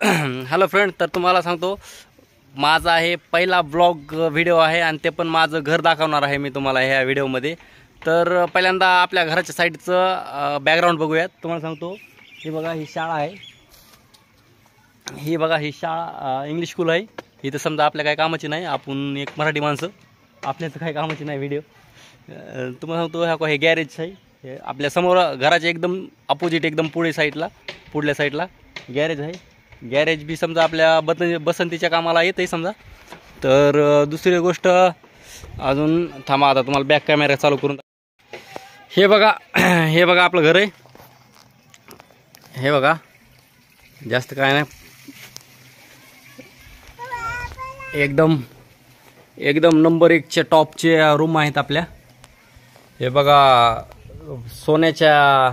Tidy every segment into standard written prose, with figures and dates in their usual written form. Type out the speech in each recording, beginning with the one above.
Hello friend, तर तुम्हाला सांगतो माझा हे पहिला ब्लॉग व्हिडिओ आहे आणि ते पण माझं घर दाखवणार आहे मी तुम्हाला ह्या व्हिडिओमध्ये। तर पहिल्यांदा आपल्या घराच्या साईडचं बॅकग्राऊंड बघूयात। तुम्हाला सांगतो हे बघा, ही शाळा आहे, ही बघा ही शाळा इंग्लिश स्कूल आहे। इथं समजा आपल्या काही कामाची नाही, आपण एक मराठी माणसं, आपल्याचं काही कामाची नाही व्हिडिओ। तुम्हाला सांगतो हे गॅरेज आहे, हे आपल्या समोर घराच्या एकदम अपोजिट एकदम पुढल्या साईडला गॅरेज आहे। गॅरेज बी समजा आपल्या बसंतीच्या कामाला येते समजा। तर दुसरी गोष्ट अजून थांबा, आता तुम्हाला बॅक कॅमेरा चालू करून हे बघा हे बघा आपलं घर आहे, हे बघा जास्त काय नाही, एकदम एकदम नंबर 1 चे टॉपचे रूम आहेत आपल्या। हे बघा सोन्याच्या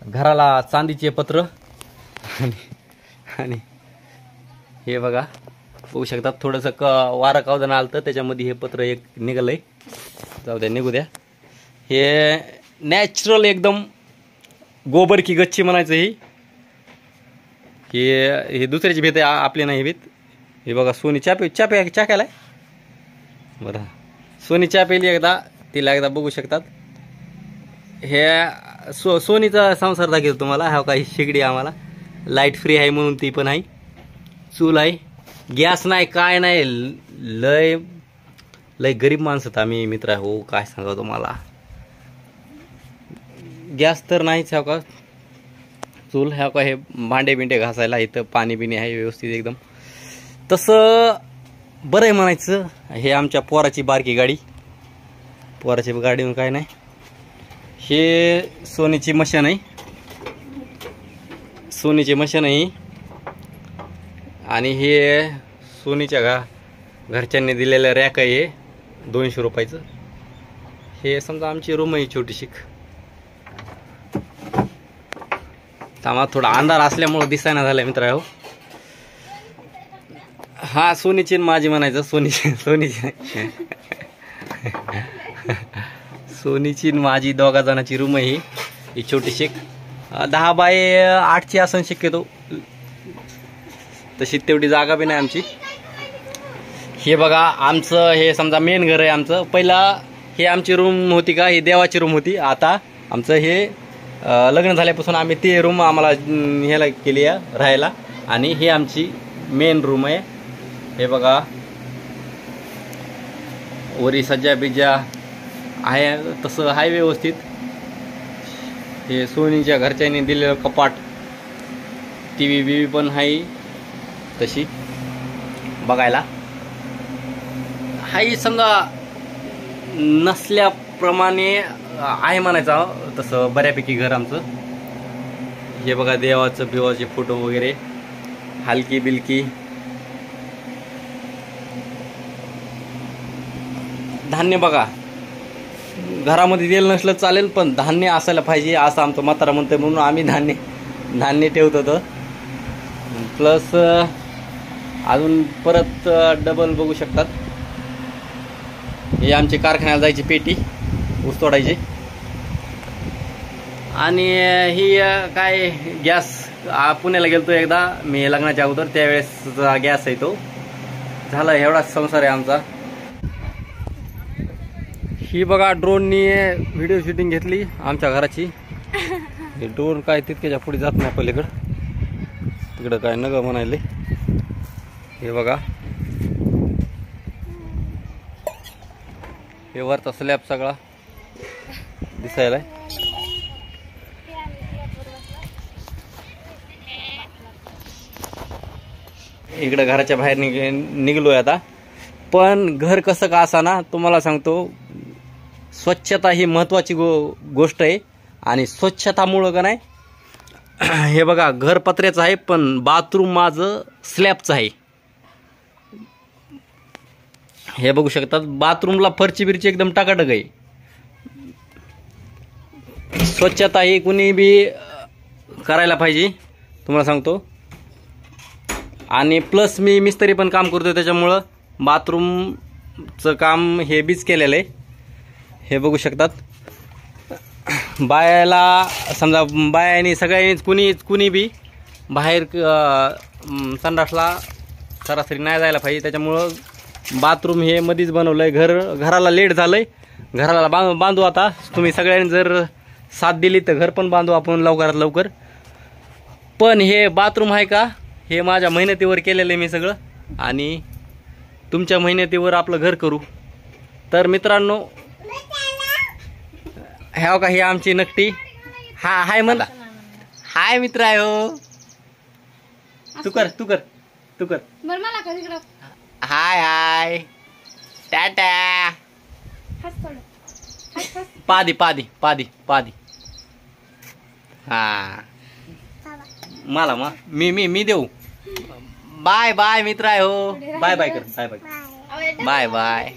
घराला चांदीचे पत्र आणि हे बघा बघू शकता, थोडंसं वारं कावदान आलं तर त्याच्यामध्ये हे पत्र एक निघालंय, जाऊ द्या निघू द्या। हे नॅचरल एकदम गोबर की गच्ची म्हणायचं ही, हे दुसऱ्याची भीत आहे, आपली नाही भीत। हे बघा सोनी चहा केलाय बरं, सोनी चहा पेली एकदा, तिला एकदा बघू शकतात। हे सोनीचा संसार दाखवतो तुम्हाला। हा काही शेगडी आम्हाला लाईट फ्री आहे म्हणून ती पण आहे, चूल आहे, गॅस नाही काय नाही, लय लय गरीब माणसं आम्ही मित्र आहे हो, काय सांगा तुम्हाला। गॅस तर नाहीच, हा का चूल, ह्या का हे भांडे बिंडे घासायला इथं पाणी बिणी आहे व्यवस्थित एकदम, तसं बरं आहे म्हणायचं। हे आमच्या पोराची बारकी गाडी, पोराची गाडी काय नाही, हे सोनीची मशीन आहे, सोनीची मशीन आहे, आणि हे सोनीच्या घरच्यांनी दिलेलं रॅक आहे 200 रुपयाचं। हे समजा आमची रूम आहे छोटीशी। थांबा, थोडा अंधार असल्यामुळे दिसायला झालाय मित्र हो। हा सोनीची माझी म्हणायचं, सोनीची माझी दोघा जणांची रूम आहे ही छोटीशी, 10 बाय 8ची असं शक्यतो, तशी तेवढी जागा बी नाही आमची। हे बघा आमचं हे समजा मेन घर आहे आमचं। पहिला हे आमची रूम होती का, ही देवाची रूम होती, आता आमचं हे लग्न झाल्यापासून आम्ही ती रूम आम्हाला ह्याला केली आहे राहायला, आणि ही आमची मेन रूम आहे। हे बघा वरी सज्जा बिज्जा आहे, तसं आहे व्यवस्थित। हे सोनीच्या घरच्यांनी दिलेलं कपाट, टीव्ही बीव्ही पण आहे तशी बघायला, हाही समजा नसल्याप्रमाणे आहे म्हणायचं तसं बऱ्यापैकी घर आमचं। हे बघा देवाचं बिवाचे फोटो वगैरे, हलकी बिलकी, धान्य बघा घरामध्ये दिलं नसलं चालेल, पण धान्य असायला पाहिजे असं आमचं म्हातारा म्हणतंय, म्हणून आम्ही धान्य ठेवत होतो। प्लस अजून परत डबल बघू शकतात, हे आमची कारखान्याला जायची पेटी ऊस तोडायची, आणि ही काय गॅस पुण्याला गेलतो एकदा मी लग्नाच्या अगोदर, त्यावेळेस गॅस आहे तो झाला। एवढाच संसार आहे आमचा। ही बघा ड्रोननी व्हिडिओ शूटिंग घेतली आमच्या घराची। हे ड्रोन काय तितक्याच्या पुढे जात नाही पलीकडं, तिकडं काय नग म्हणायले। हे बघा हे वरचा स्लॅब सगळा दिसायला, इकडं घराच्या बाहेर निघलोय आता। पण घर कसं का असा ना, तुम्हाला सांगतो स्वच्छता ही महत्वाची गोष्ट आहे, आणि स्वच्छतामुळं का नाही, हे बघा घर पत्र्याचं आहे पण बाथरूम माझं स्लॅबचं आहे। हे बघू शकतात, बाथरूमला फरची बिरची एकदम टाकाटक आहे। स्वच्छता ही कुणी बी करायला पाहिजे तुम्हाला सांगतो, आणि प्लस मी मिस्त्री पण काम करतो, त्याच्यामुळं बाथरूमचं काम हे बीच केलेलं आहे। हे बघू शकतात, बायाला समजा बायानी सगळ्यांनीच कुणी बी बाहेर संडासला सरासरी नाही जायला पाहिजे, त्याच्यामुळं बाथरूम हे मध्येच बनवलं आहे. घराला लेट झालं आहे, घराला बांधू आता. तुम्ही सगळ्यांनी जर साथ दिली तर घर पण बांधू आपण लवकरात लवकर. पण हे बाथरूम आहे का, हे माझ्या मेहनतीवर केलेलं आहे मी सगळं, आणि तुमच्या मेहनतीवर आपलं घर करू. तर मित्रांनो, ह्या का, ही आमची नकटी. हाय म्हणा, हाय मित्र आहे हो. तू कर हाय हाय टाटा. पादी हा मला मी देऊ. बाय बाय मित्र आहे हो. बाय बाय कर, बाय बाय.